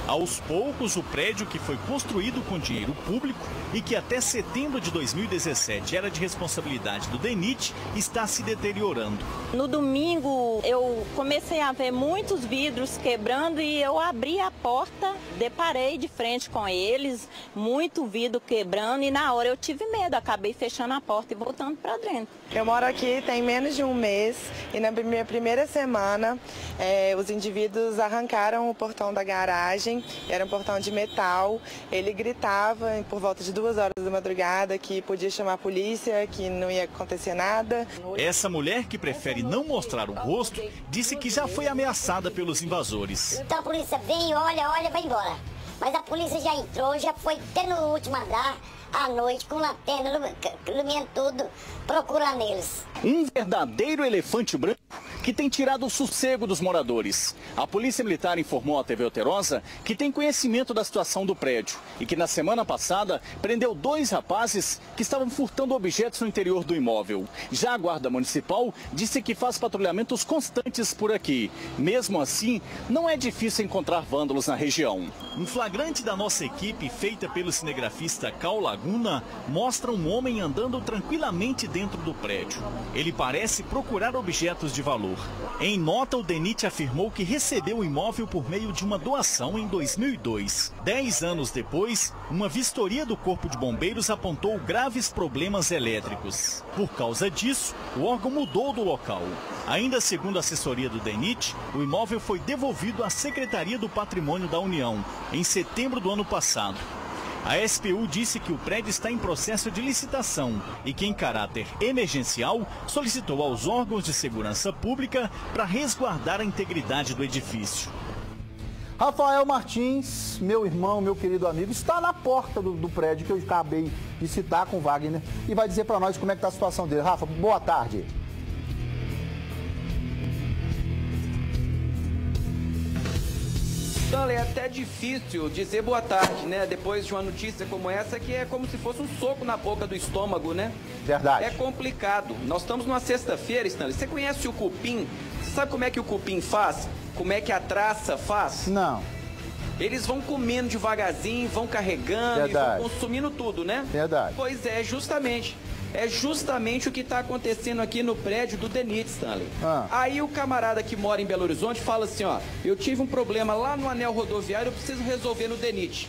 Aos poucos, o prédio que foi construído com dinheiro público e que até setembro de 2017 era de responsabilidade do DENIT, está se deteriorando. No domingo, eu comecei a ver muitos vidros quebrando e eu abri a porta, deparei de frente com eles, muito vidro quebrando e na hora eu tive medo, acabei fechando a porta e voltando para dentro. Eu moro aqui tem menos de um mês e na minha primeira semana os indivíduos arrancaram o portão da garagem. Era um portão de metal, ele gritava por volta de 2 horas da madrugada que podia chamar a polícia, que não ia acontecer nada. Essa mulher, que prefere não mostrar o rosto, disse que já foi ameaçada pelos invasores. Então a polícia vem, olha, vai embora. Mas a polícia já entrou, já foi até no último andar, à noite, com lanterna, iluminando tudo, procurando eles. Um verdadeiro elefante branco que tem tirado o sossego dos moradores. A Polícia Militar informou à TV Alterosa que tem conhecimento da situação do prédio e que na semana passada prendeu 2 rapazes que estavam furtando objetos no interior do imóvel. Já a Guarda Municipal disse que faz patrulhamentos constantes por aqui. Mesmo assim, não é difícil encontrar vândalos na região. Um flagrante da nossa equipe, feita pelo cinegrafista Cal Laguna, mostra um homem andando tranquilamente dentro do prédio. Ele parece procurar objetos de valor. Em nota, o DENIT afirmou que recebeu o imóvel por meio de uma doação em 2002. 10 anos depois, uma vistoria do Corpo de Bombeiros apontou graves problemas elétricos. Por causa disso, o órgão mudou do local. Ainda segundo a assessoria do DENIT, o imóvel foi devolvido à Secretaria do Patrimônio da União, em setembro do ano passado. A SPU disse que o prédio está em processo de licitação e que, em caráter emergencial, solicitou aos órgãos de segurança pública para resguardar a integridade do edifício. Rafael Martins, meu irmão, meu querido amigo, está na porta do prédio que eu acabei de citar com o Wagner e vai dizer para nós como é que está a situação dele. Rafa, boa tarde. É até difícil dizer boa tarde, né? Depois de uma notícia como essa, que é como se fosse um soco na boca do estômago, né? Verdade. É complicado. Nós estamos numa sexta-feira, Stanley. Você conhece o cupim? Você sabe como é que o cupim faz? Como é que a traça faz? Não. Eles vão comendo devagarzinho, vão carregando. Verdade. E vão consumindo tudo, né? Verdade. Pois é, justamente. É justamente o que está acontecendo aqui no prédio do DENIT, Stanley. Aí o camarada que mora em Belo Horizonte fala assim, ó, eu tive um problema lá no anel rodoviário, eu preciso resolver no DENIT.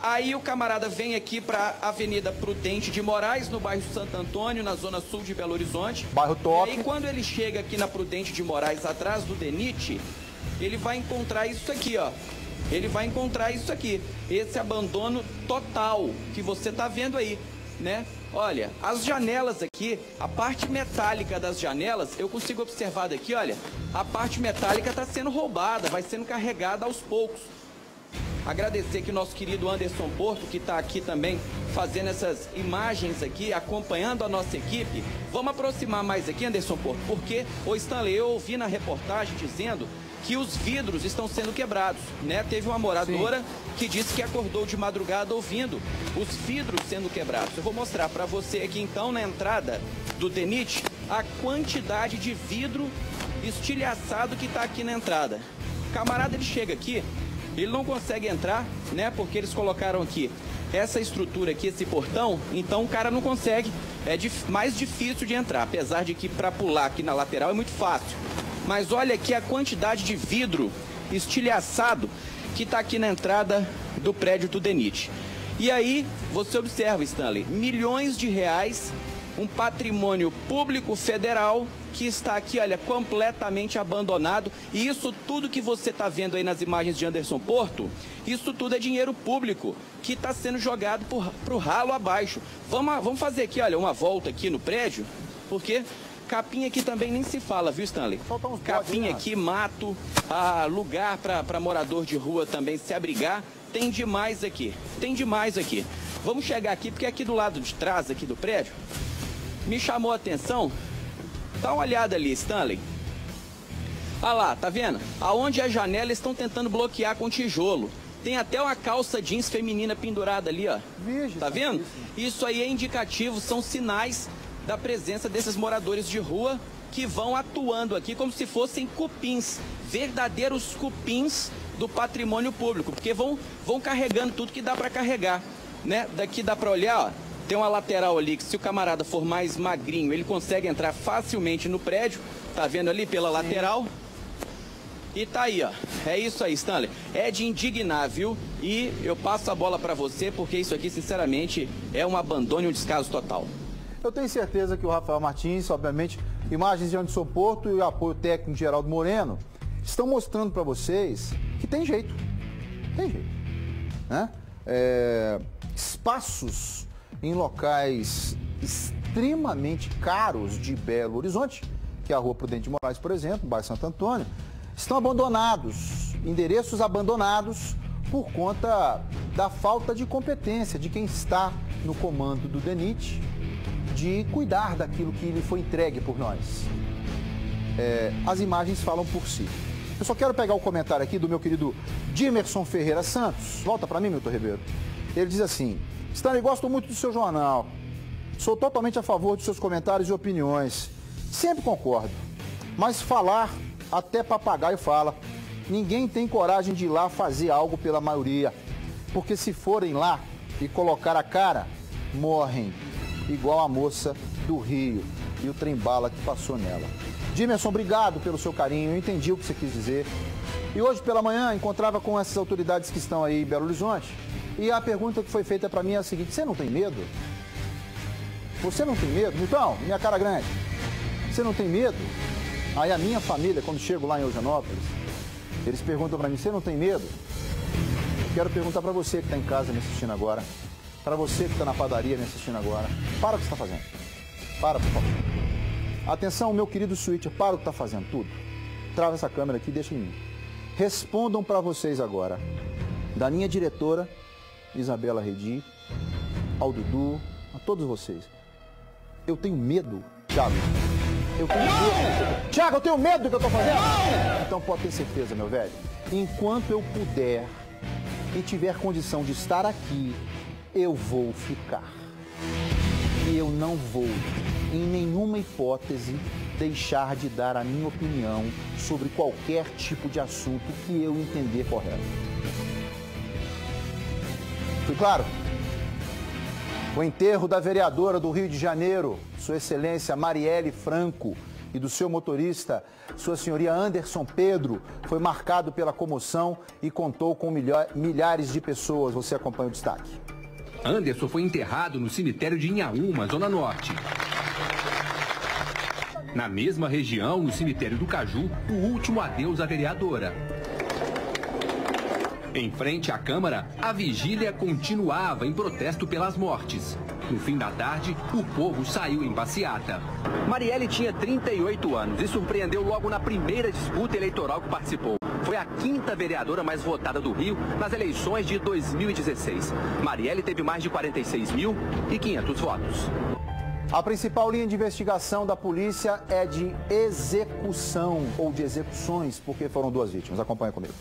Aí o camarada vem aqui para a Avenida Prudente de Moraes, no bairro Santo Antônio, na zona sul de Belo Horizonte. Bairro top. E aí quando ele chega aqui na Prudente de Moraes, atrás do DENIT, ele vai encontrar isso aqui, ó. Ele vai encontrar isso aqui, esse abandono total que você tá vendo aí, né? Olha, as janelas aqui, a parte metálica das janelas, eu consigo observar daqui, olha, a parte metálica está sendo roubada, vai sendo carregada aos poucos. Agradecer que o nosso querido Anderson Porto, que está aqui também fazendo essas imagens aqui, acompanhando a nossa equipe. Vamos aproximar mais aqui, Anderson Porto, porque, ô Stanley, eu ouvi na reportagem dizendo que os vidros estão sendo quebrados, né? Teve uma moradora que disse que acordou de madrugada ouvindo os vidros sendo quebrados. Eu vou mostrar para você aqui então na entrada do DENIT a quantidade de vidro estilhaçado que está aqui na entrada. O camarada, ele chega aqui, ele não consegue entrar, né? Porque eles colocaram aqui essa estrutura aqui, esse portão, então o cara não consegue, é mais difícil de entrar, apesar de que para pular aqui na lateral é muito fácil. Mas olha aqui a quantidade de vidro estilhaçado que está aqui na entrada do prédio do DENIT. E aí, você observa, Stanley, milhões de reais, um patrimônio público federal que está aqui, olha, completamente abandonado. E isso tudo que você está vendo aí nas imagens de Anderson Porto, isso tudo é dinheiro público que está sendo jogado para o ralo abaixo. Vamos fazer aqui, olha, uma volta aqui no prédio, porque capim aqui também nem se fala, viu, Stanley? Capim aqui, mato, lugar para morador de rua também se abrigar. Tem demais aqui, tem demais aqui. Vamos chegar aqui, porque aqui do lado de trás aqui do prédio, me chamou a atenção. Dá uma olhada ali, Stanley. Olha lá, tá vendo? Aonde a janela estão tentando bloquear com tijolo. Tem até uma calça jeans feminina pendurada ali, ó. Tá vendo? Isso aí é indicativo, são sinais da presença desses moradores de rua que vão atuando aqui como se fossem cupins, verdadeiros cupins do patrimônio público, porque vão carregando tudo que dá para carregar, né? Daqui dá para olhar, ó, tem uma lateral ali que se o camarada for mais magrinho, ele consegue entrar facilmente no prédio, tá vendo ali pela lateral? E tá aí, ó, é isso aí, Stanley, é de indignar, viu? E eu passo a bola para você, porque isso aqui, sinceramente, é um abandono e um descaso total. Eu tenho certeza que o Rafael Martins, obviamente, imagens de Anderson Porto e o apoio técnico de Geraldo Moreno estão mostrando para vocês que tem jeito, né? Espaços em locais extremamente caros de Belo Horizonte, que é a Rua Prudente de Moraes, por exemplo, bairro Santo Antônio, estão abandonados, endereços abandonados por conta da falta de competência de quem está no comando do DENIT, de cuidar daquilo que lhe foi entregue por nós. As imagens falam por si. Eu só quero pegar o comentário aqui do meu querido Dimerson Ferreira Santos. Volta para mim, Milton Ribeiro. Ele diz assim: Stanley, gosto muito do seu jornal. Sou totalmente a favor dos seus comentários e opiniões. Sempre concordo. Mas falar, até papagaio fala. Ninguém tem coragem de ir lá fazer algo pela maioria. Porque se forem lá e colocar a cara, morrem. Igual a moça do Rio e o trem-bala que passou nela. Dimerson, obrigado pelo seu carinho, eu entendi o que você quis dizer. E hoje pela manhã encontrava com essas autoridades que estão aí em Belo Horizonte. E a pergunta que foi feita para mim é a seguinte: você não tem medo? Você não tem medo? Então, minha cara grande, você não tem medo? Aí a minha família, quando chego lá em Eugenópolis, eles perguntam para mim: você não tem medo? Eu quero perguntar para você que está em casa me assistindo agora, para você que está na padaria me assistindo agora, para o que você está fazendo. Para, por favor. Atenção, meu querido switcher, para o que está fazendo tudo. Trava essa câmera aqui e deixa em mim. Respondam para vocês agora, da minha diretora, Isabela Redi, ao Dudu, a todos vocês. Eu tenho medo, Thiago. Eu tenho medo. Thiago, eu tenho medo do que eu estou fazendo. Então pode ter certeza, meu velho. Enquanto eu puder e tiver condição de estar aqui, eu vou ficar. E eu não vou, em nenhuma hipótese, deixar de dar a minha opinião sobre qualquer tipo de assunto que eu entender correto. Foi claro? O enterro da vereadora do Rio de Janeiro, Sua Excelência Marielle Franco, e do seu motorista, Sua Senhoria Anderson Pedro, foi marcado pela comoção e contou com milhares de pessoas. Você acompanha o destaque. Anderson foi enterrado no cemitério de Inhaúma, Zona Norte. Na mesma região, no cemitério do Caju, o último adeus à vereadora. Em frente à Câmara, a vigília continuava em protesto pelas mortes. No fim da tarde, o povo saiu em passeata. Marielle tinha 38 anos e surpreendeu logo na primeira disputa eleitoral que participou. Foi a 5ª vereadora mais votada do Rio nas eleições de 2016. Marielle teve mais de 46.500 votos. A principal linha de investigação da polícia é de execução ou de execuções, porque foram 2 vítimas. Acompanha comigo.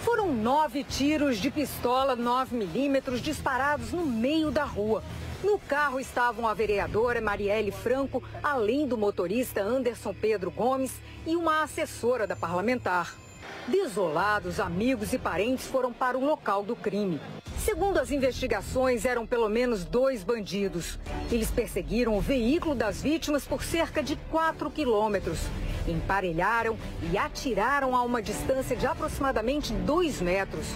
Foram 9 tiros de pistola 9mm disparados no meio da rua. No carro estavam a vereadora Marielle Franco, além do motorista Anderson Pedro Gomes e uma assessora da parlamentar. Desolados, amigos e parentes foram para o local do crime. Segundo as investigações, eram pelo menos 2 bandidos. Eles perseguiram o veículo das vítimas por cerca de 4 quilômetros. Emparelharam e atiraram a uma distância de aproximadamente 2 metros.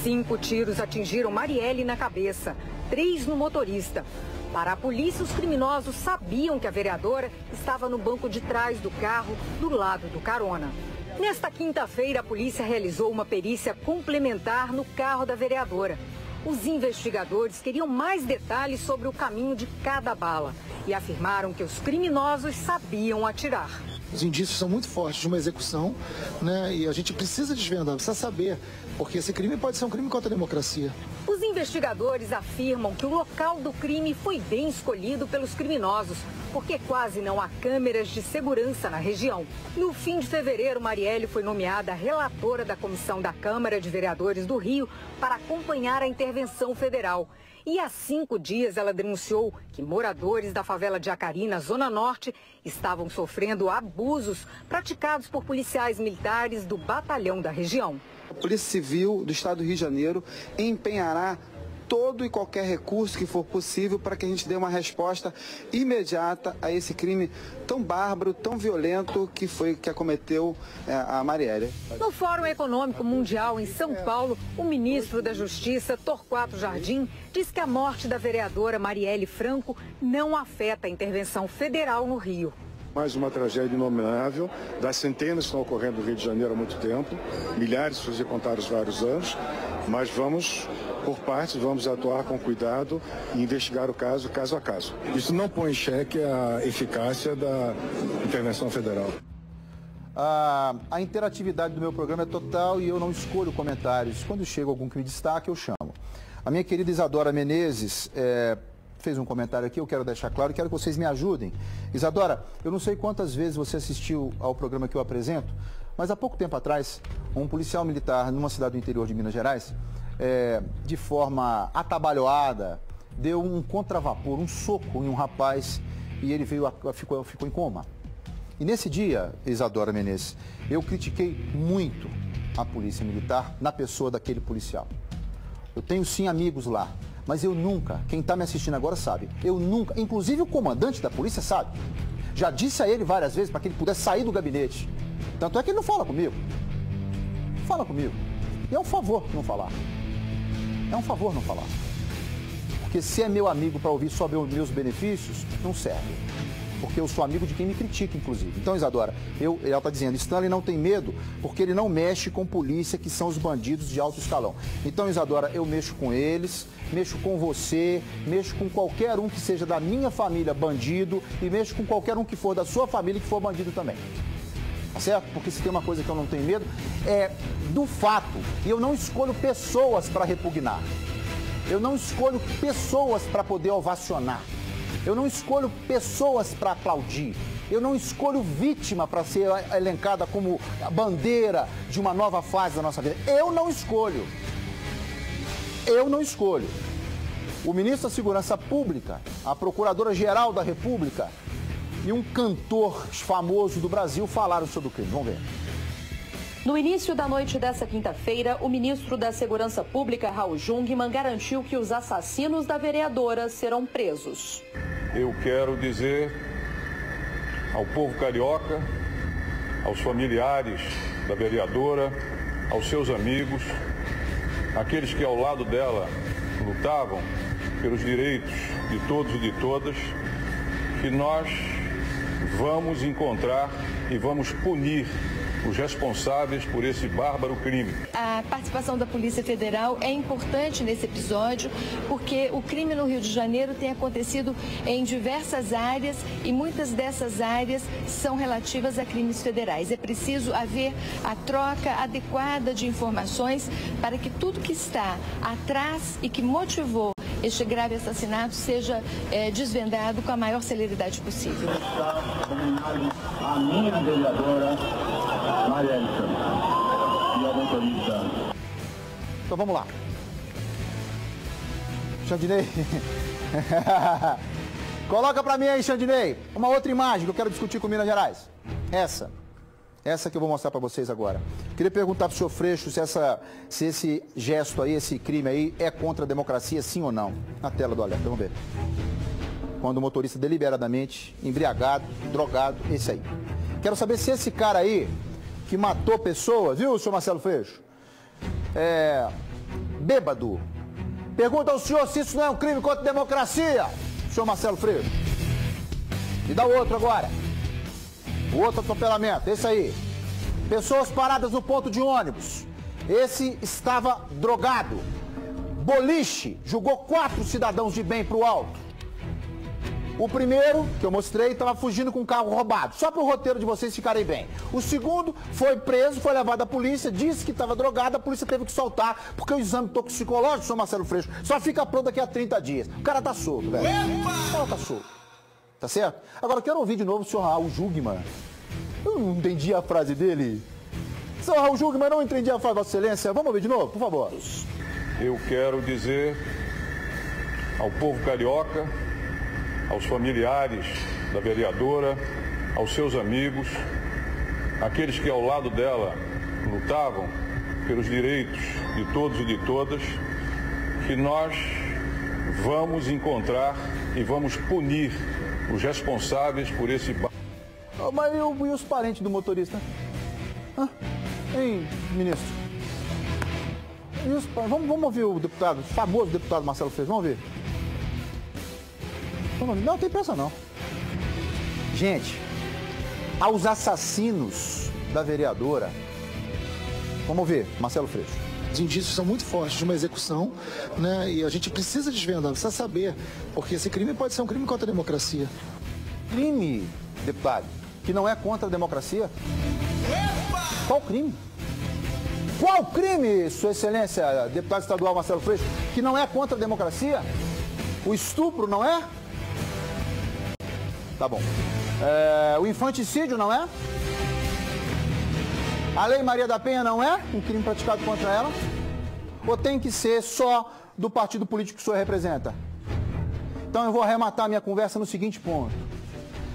5 tiros atingiram Marielle na cabeça, 3 no motorista. Para a polícia, os criminosos sabiam que a vereadora estava no banco de trás do carro, do lado do carona. Nesta quinta-feira, a polícia realizou uma perícia complementar no carro da vereadora. Os investigadores queriam mais detalhes sobre o caminho de cada bala e afirmaram que os criminosos sabiam atirar. Os indícios são muito fortes de uma execução, né? E a gente precisa desvendar, precisa saber, porque esse crime pode ser um crime contra a democracia. Os investigadores afirmam que o local do crime foi bem escolhido pelos criminosos, porque quase não há câmeras de segurança na região. No fim de fevereiro, Marielle foi nomeada relatora da Comissão da Câmara de Vereadores do Rio para acompanhar a intervenção federal. E há 5 dias ela denunciou que moradores da favela de Acari, na Zona Norte, estavam sofrendo abusos praticados por policiais militares do batalhão da região. A Polícia Civil do Estado do Rio de Janeiro empenhará todo e qualquer recurso que for possível para que a gente dê uma resposta imediata a esse crime tão bárbaro, tão violento que acometeu a Marielle. No Fórum Econômico Mundial em São Paulo, o ministro da Justiça, Torquato Jardim, diz que a morte da vereadora Marielle Franco não afeta a intervenção federal no Rio. Mais uma tragédia inominável, das centenas que estão ocorrendo no Rio de Janeiro há muito tempo, milhares, se você contar os vários anos, mas vamos, por partes, vamos atuar com cuidado e investigar o caso a caso. Isso não põe em xeque a eficácia da intervenção federal. A interatividade do meu programa é total e eu não escolho comentários. Quando chega algum que me destaque, eu chamo. A minha querida Isadora Menezes fez um comentário aqui, eu quero deixar claro e quero que vocês me ajudem. Isadora, eu não sei quantas vezes você assistiu ao programa que eu apresento, mas há pouco tempo atrás, um policial militar numa cidade do interior de Minas Gerais, de forma atabalhoada, deu um contravapor, um soco em um rapaz e ele ficou em coma. E nesse dia, Isadora Menezes, eu critiquei muito a polícia militar na pessoa daquele policial. Eu tenho sim amigos lá. Mas eu nunca, quem está me assistindo agora sabe, eu nunca, inclusive o comandante da polícia sabe, já disse a ele várias vezes para que ele pudesse sair do gabinete. Tanto é que ele não fala comigo. Fala comigo. E é um favor não falar. É um favor não falar. Porque se é meu amigo para ouvir só meus benefícios, não serve. Porque eu sou amigo de quem me critica, inclusive. Então, Isadora, ela está dizendo, Stanley não tem medo porque ele não mexe com polícia, que são os bandidos de alto escalão. Então, Isadora, eu mexo com eles, mexo com você, mexo com qualquer um que seja da minha família bandido e mexo com qualquer um que for da sua família que for bandido também. Tá certo? Porque se tem uma coisa que eu não tenho medo, é do fato. E eu não escolho pessoas para repugnar. Eu não escolho pessoas para poder ovacionar. Eu não escolho pessoas para aplaudir. Eu não escolho vítima para ser elencada como a bandeira de uma nova fase da nossa vida. Eu não escolho. Eu não escolho. O ministro da Segurança Pública, a Procuradora-Geral da República e um cantor famoso do Brasil falaram sobre o crime. Vamos ver. No início da noite dessa quinta-feira, o ministro da Segurança Pública, Raul Jungmann, garantiu que os assassinos da vereadora serão presos. Eu quero dizer ao povo carioca, aos familiares da vereadora, aos seus amigos, aqueles que ao lado dela lutavam pelos direitos de todos e de todas, que nós vamos encontrar e vamos punir os responsáveis por esse bárbaro crime. A participação da Polícia Federal é importante nesse episódio, porque o crime no Rio de Janeiro tem acontecido em diversas áreas e muitas dessas áreas são relativas a crimes federais. É preciso haver a troca adequada de informações para que tudo que está atrás e que motivou este grave assassinato seja desvendado com a maior celeridade possível. A minha vereadora Marielle e a motorista. Então vamos lá. Xandinei. Coloca pra mim aí, Xandinei, uma outra imagem que eu quero discutir com Minas Gerais. Essa que eu vou mostrar pra vocês agora. Queria perguntar pro senhor Freixo se esse gesto aí, esse crime aí, é contra a democracia, sim ou não. Na tela do alerta, vamos ver. Quando o motorista deliberadamente, embriagado, drogado, esse aí. Quero saber se esse cara aí, que matou pessoas, viu, senhor Marcelo Freixo? Bêbado. Pergunta ao senhor se isso não é um crime contra a democracia, senhor Marcelo Freixo. Me dá o outro agora. O outro atropelamento, esse aí. Pessoas paradas no ponto de ônibus. Esse estava drogado. Boliche, julgou 4 cidadãos de bem pro alto. O primeiro, que eu mostrei, estava fugindo com um carro roubado. Só para o roteiro de vocês ficarem bem. O segundo foi preso, foi levado à polícia, disse que estava drogado, a polícia teve que soltar, porque o exame toxicológico, senhor Marcelo Freixo, só fica pronto daqui a 30 dias. O cara tá solto, velho. O cara tá solto. Tá certo? Agora eu quero ouvir de novo o senhor Raul Jungmann. Eu não entendi a frase dele. Senhor Raul Jungmann, não entendi a frase, Vossa Excelência. Vamos ouvir de novo, por favor. Eu quero dizer ao povo carioca, aos familiares da vereadora, aos seus amigos, aqueles que ao lado dela lutavam pelos direitos de todos e de todas, que nós vamos encontrar e vamos punir os responsáveis por esse... Mas e os parentes do motorista? Hein, ministro? Vamos ouvir o deputado, o famoso deputado Marcelo Freixo, vamos ver. Não tem pressa não. Gente, aos assassinos da vereadora, vamos ver, Marcelo Freixo. Os indícios são muito fortes de uma execução, né? E a gente precisa desvendar, precisa saber, porque esse crime pode ser um crime contra a democracia. Crime, deputado, que não é contra a democracia? Qual crime? Qual crime, Sua Excelência, deputado estadual Marcelo Freixo, que não é contra a democracia? O estupro não é? Tá bom. O infanticídio não é? A Lei Maria da Penha não é um crime praticado contra ela? Ou tem que ser só do partido político que o senhor representa? Então eu vou arrematar minha conversa no seguinte ponto.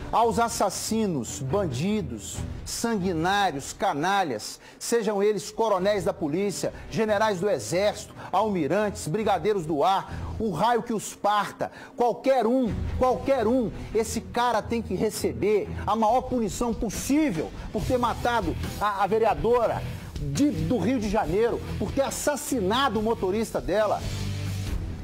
Aos assassinos, bandidos, sanguinários, canalhas, sejam eles coronéis da polícia, generais do exército, almirantes, brigadeiros do ar, o raio que os parta, qualquer um, esse cara tem que receber a maior punição possível por ter matado a vereadora do Rio de Janeiro, por ter assassinado o motorista dela.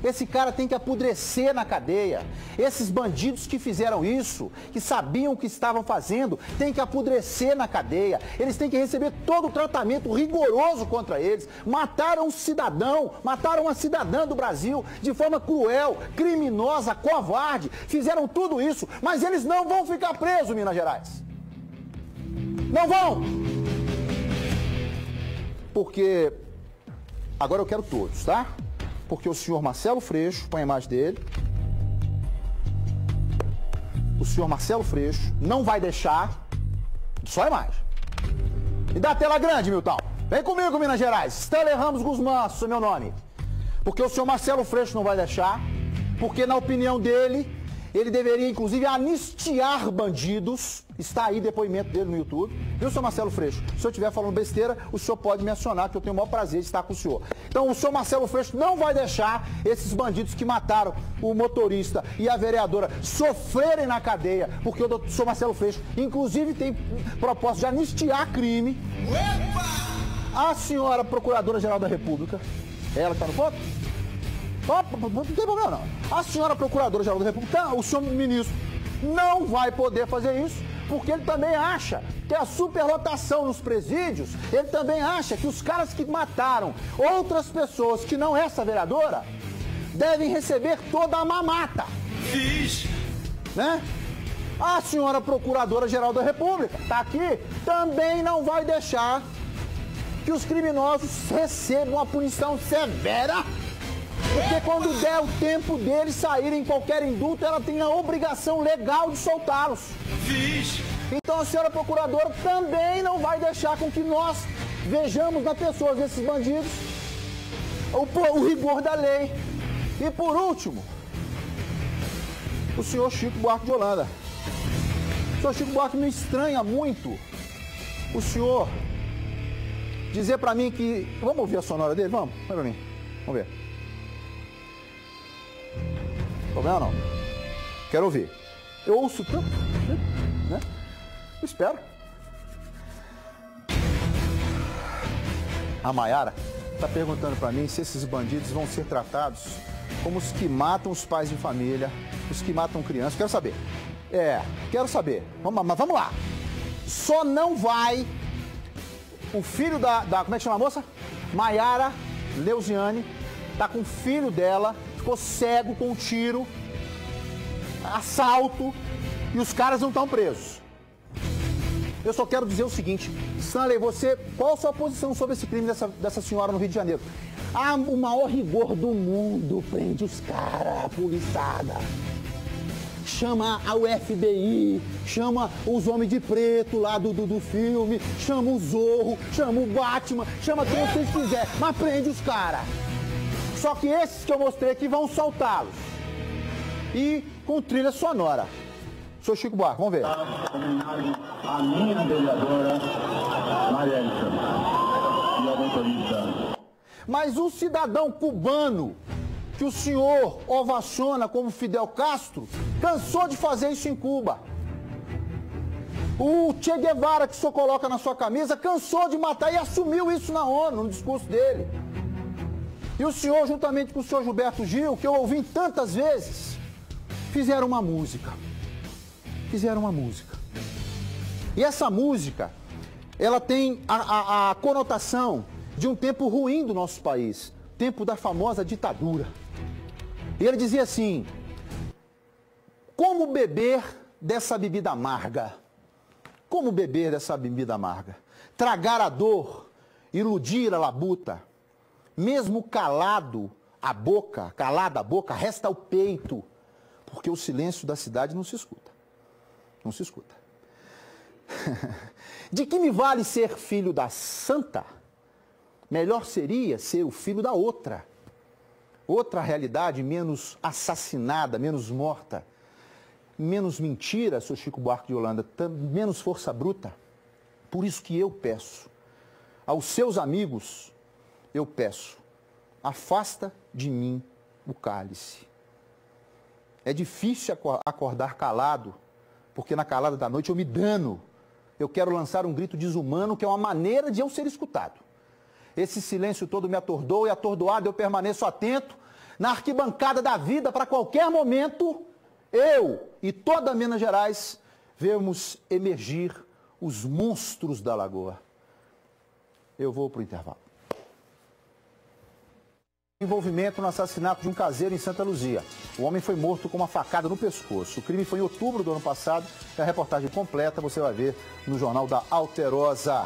Esse cara tem que apodrecer na cadeia. Esses bandidos que fizeram isso, que sabiam o que estavam fazendo, tem que apodrecer na cadeia. Eles têm que receber todo o tratamento rigoroso contra eles. Mataram um cidadão, mataram uma cidadã do Brasil de forma cruel, criminosa, covarde. Fizeram tudo isso, mas eles não vão ficar presos, Minas Gerais. Não vão! Porque agora eu quero todos, tá? Porque o senhor Marcelo Freixo, põe a imagem dele, o senhor Marcelo Freixo não vai deixar, só a imagem. Me dá a tela grande, Milton. Vem comigo, Minas Gerais. Stanley Ramos Guzmán, é meu nome. Porque o senhor Marcelo Freixo não vai deixar, porque na opinião dele, Ele deveria, inclusive, anistiar bandidos. Está aí depoimento dele no YouTube. Viu, senhor Marcelo Freixo? Se eu estiver falando besteira, o senhor pode me acionar, que eu tenho o maior prazer de estar com o senhor. Então, o senhor Marcelo Freixo não vai deixar esses bandidos que mataram o motorista e a vereadora sofrerem na cadeia, porque o senhor Marcelo Freixo, inclusive, tem propósito de anistiar crime. A senhora Procuradora-Geral da República, ela que está no ponto? Não tem problema, não. A senhora Procuradora-Geral da República, o senhor ministro, não vai poder fazer isso, porque ele também acha que a superlotação nos presídios, ele também acha que os caras que mataram outras pessoas que não essa vereadora, devem receber toda a mamata. Né? A senhora Procuradora-Geral da República, tá aqui, também não vai deixar que os criminosos recebam a punição severa. Porque quando der o tempo deles saírem em qualquer indulto, ela tem a obrigação legal de soltá-los. Então a senhora Procuradora também não vai deixar com que nós vejamos na pessoa desses bandidos o rigor da lei. E por último, o senhor Chico Buarque de Holanda. O senhor Chico Buarque me estranha muito o senhor dizer pra mim que... Vamos ouvir a sonora dele? Vamos? Vai pra mim. Vamos ver. Problema não? Quero ouvir. Eu ouço tanto, né? Eu espero. A Maiara está perguntando para mim se esses bandidos vão ser tratados como os que matam os pais de família, os que matam crianças. Quero saber. Quero saber. Mas vamos lá. Só não vai o filho da como é que chama a moça? Maiara Leuziane, tá com o filho dela, ficou cego com um tiro, assalto, e os caras não estão presos. Eu só quero dizer o seguinte, Stanley, qual a sua posição sobre esse crime dessa senhora no Rio de Janeiro? O maior rigor do mundo prende os caras, a policiada. Chama a FBI, chama os homens de preto lá do filme, chama o Zorro, chama o Batman, chama quem vocês quiserem, mas prende os caras. Só que esses que eu mostrei aqui vão soltá-los. E com trilha sonora. Sou Chico Buarque, vamos ver. A minha vereadora, Marielle e a motorista. Mas um cidadão cubano que o senhor ovaciona como Fidel Castro, cansou de fazer isso em Cuba. O Che Guevara, que o senhor coloca na sua camisa, cansou de matar e assumiu isso na ONU, no discurso dele. E o senhor, juntamente com o senhor Gilberto Gil, que eu ouvi tantas vezes, fizeram uma música. E essa música, ela tem a conotação de um tempo ruim do nosso país, tempo da famosa ditadura. E ele dizia assim: como beber dessa bebida amarga? Como beber dessa bebida amarga? Tragar a dor, iludir a labuta. Mesmo calada a boca, resta o peito, porque o silêncio da cidade não se escuta. Não se escuta. De que me vale ser filho da santa? Melhor seria ser o filho da outra. Outra realidade menos assassinada, menos morta, menos mentira, seu Chico Buarque de Holanda, menos força bruta. Por isso que eu peço aos seus amigos, eu peço, afasta de mim o cálice. É difícil acordar calado, porque na calada da noite eu me dano. Eu quero lançar um grito desumano, que é uma maneira de eu ser escutado. Esse silêncio todo me atordoa e atordoado eu permaneço atento na arquibancada da vida para qualquer momento eu e toda Minas Gerais vemos emergir os monstros da lagoa. Eu vou para o intervalo. Envolvimento no assassinato de um caseiro em Santa Luzia. O homem foi morto com uma facada no pescoço. O crime foi em outubro do ano passado. E a reportagem completa você vai ver no Jornal da Alterosa,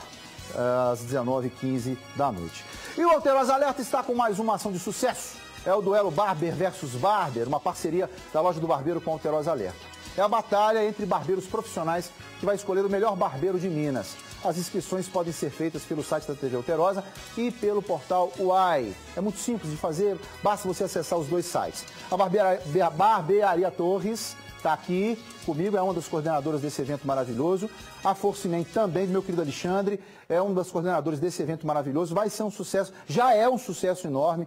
às 19h15 da noite. E o Alterosa Alerta está com mais uma ação de sucesso. É o duelo Barber versus Barber, uma parceria da Loja do Barbeiro com o Alterosa Alerta. É a batalha entre barbeiros profissionais que vai escolher o melhor barbeiro de Minas. As inscrições podem ser feitas pelo site da TV Alterosa e pelo portal UAI. É muito simples de fazer, basta você acessar os dois sites. A Barbearia Torres está aqui comigo, é uma das coordenadoras desse evento maravilhoso. A Forcinem também, meu querido Alexandre, é um das coordenadoras desse evento maravilhoso. Vai ser um sucesso, já é um sucesso enorme.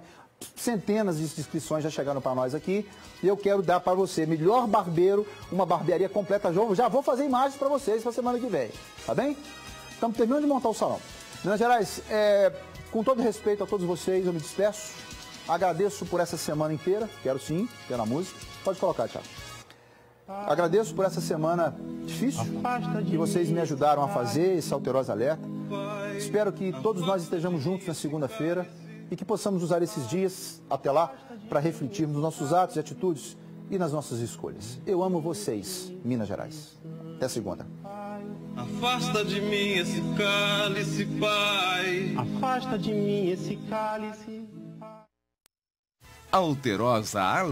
Centenas de inscrições já chegaram para nós aqui. E eu quero dar para você, melhor barbeiro, uma barbearia completa. Já vou fazer imagens para vocês para semana que vem, tá bem? Estamos terminando de montar o salão. Minas Gerais, com todo respeito a todos vocês, eu me despeço. Agradeço por essa semana inteira, quero sim, pela música. Pode colocar, Thiago. Agradeço por essa semana difícil que vocês me ajudaram a fazer esse Alterosa Alerta. Espero que todos nós estejamos juntos na segunda-feira e que possamos usar esses dias, até lá, para refletirmos nos nossos atos e atitudes e nas nossas escolhas. Eu amo vocês, Minas Gerais. Até segunda. Afasta de mim esse cálice, Pai. Afasta de mim esse cálice. Alterosa